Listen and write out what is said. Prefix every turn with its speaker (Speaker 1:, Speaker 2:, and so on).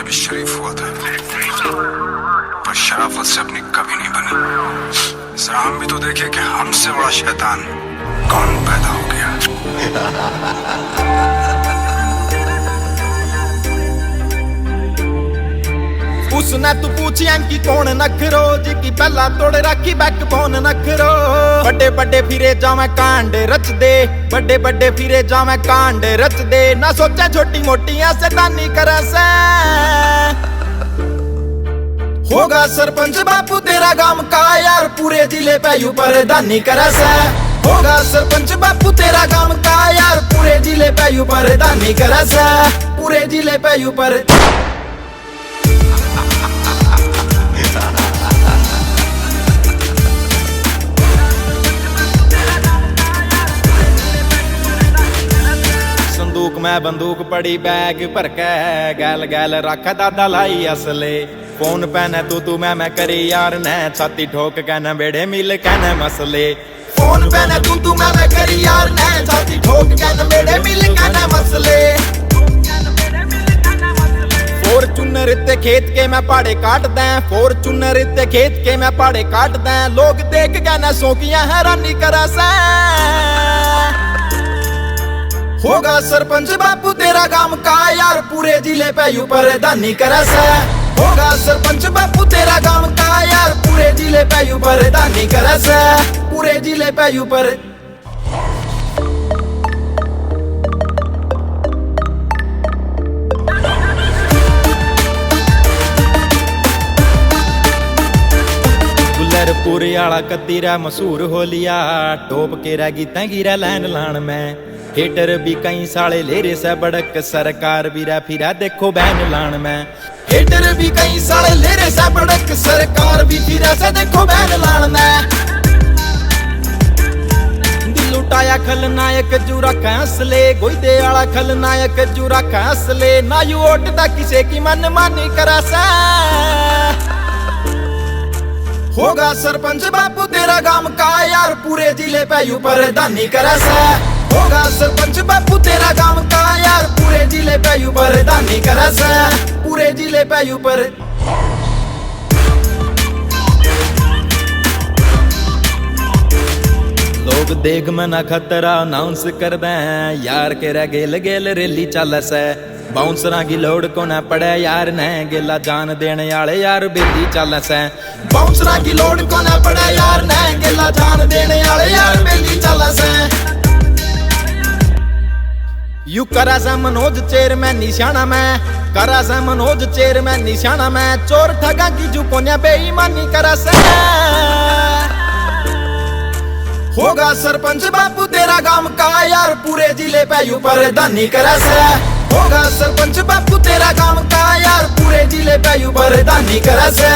Speaker 1: में भी शरीफ हुआ था, पर शराफत से अपनी कभी नहीं बनी। जरा हम भी तो देखे कि हमसे बड़ा शैतान कौन पैदा हो गया।
Speaker 2: उसने तू पूछिया कि कौन नखरो जी की पहला तोड़ रखी बैकबोन नखरो। बड़े बड़े फिरे जावे कांड रच दे, बड़े बड़े फिरे जावे कांड रच दे। ना सोचा छोटी मोटियां से दानी करे से। होगा सरपंच बापू तेरा गांव का यार, पूरे जिले पे यू पर दानी करे से। होगा सरपंच बापू तेरा गांव का यार, पूरे जिले पे यू पर दानी करे से। पूरे जिले पे यू पर संदूक में बंदूक पड़ी बैग भर के, गैल गैल रख दादा लाई असले। फोन पे न तू मैं करी यार ने, छाती ठोक के न बेड़े मिल के न मसले। फोन पे न तू मैं करी यार ने, छाती ठोक के न बेड़े मिल के न मसले। फॉर्चूनर ते खेत के मैं पाड़े काट दें, फॉर्चूनर ते खेत के मैं पाड़े काट दें। लोग देख के न सौकियां हैरानी करा से। होगा सरपंच बापू तेरा गांव का यार, पूरे जिले पे यू पर दानी करे से। होगा सरपंच बापू तेरा गांव का यार, पूरे जिले पे यू पर दानी करे से। पूरे जिले पे यू पर पूरे आला कतीरा मशहूर हो लिया, टोप के रह गीता गिरा लैन लान में। हेटर भी कई साले लेरे से बड़क, सरकार भी रह फिरा देखो बैन लान में। हेटर भी कई साले लेरे से बड़क, सरकार भी फिरा से देखो बैन लान में। दिल उठाया खलनायक जूरा कैंसले, गोईदे आला खलनायक जूरा कैंसले। ना यू ओटदा किसे की मन मानी करा सा। होगा सरपंच बापू तेरा गांव का यार, पूरे जिले पे यू पर दानी करे से। होगा सरपंच बापू तेरा गांव का यार, पूरे जिले पे यू पर दानी करे से। पूरे जिले पे यू पर लोग देख मना खतरा अनाउंस कर दे यार, के रे गेल गेल रैली चल से। बाउंसरा की लोड़ को ना पड़े यार ने, गेला जान देने आले यार बेली चल से। बाउंसरा की लोड़ को ना पड़े यार ने, गेला जान देने आले यार बेली चल से। यू करा से मनोज चेयरमैन निशाना में, करा से मनोज चेयरमैन निशाना में। चोर ठगा की जू कोन्या बेईमानी करा से। होगा सरपंच बापू तेरा गांव का यार, पूरे जिले पे यू पर दानी करे से। होगा सरपंच बापू तेरा गांव का यार, पूरे जिले पे यू पर दानी करे से।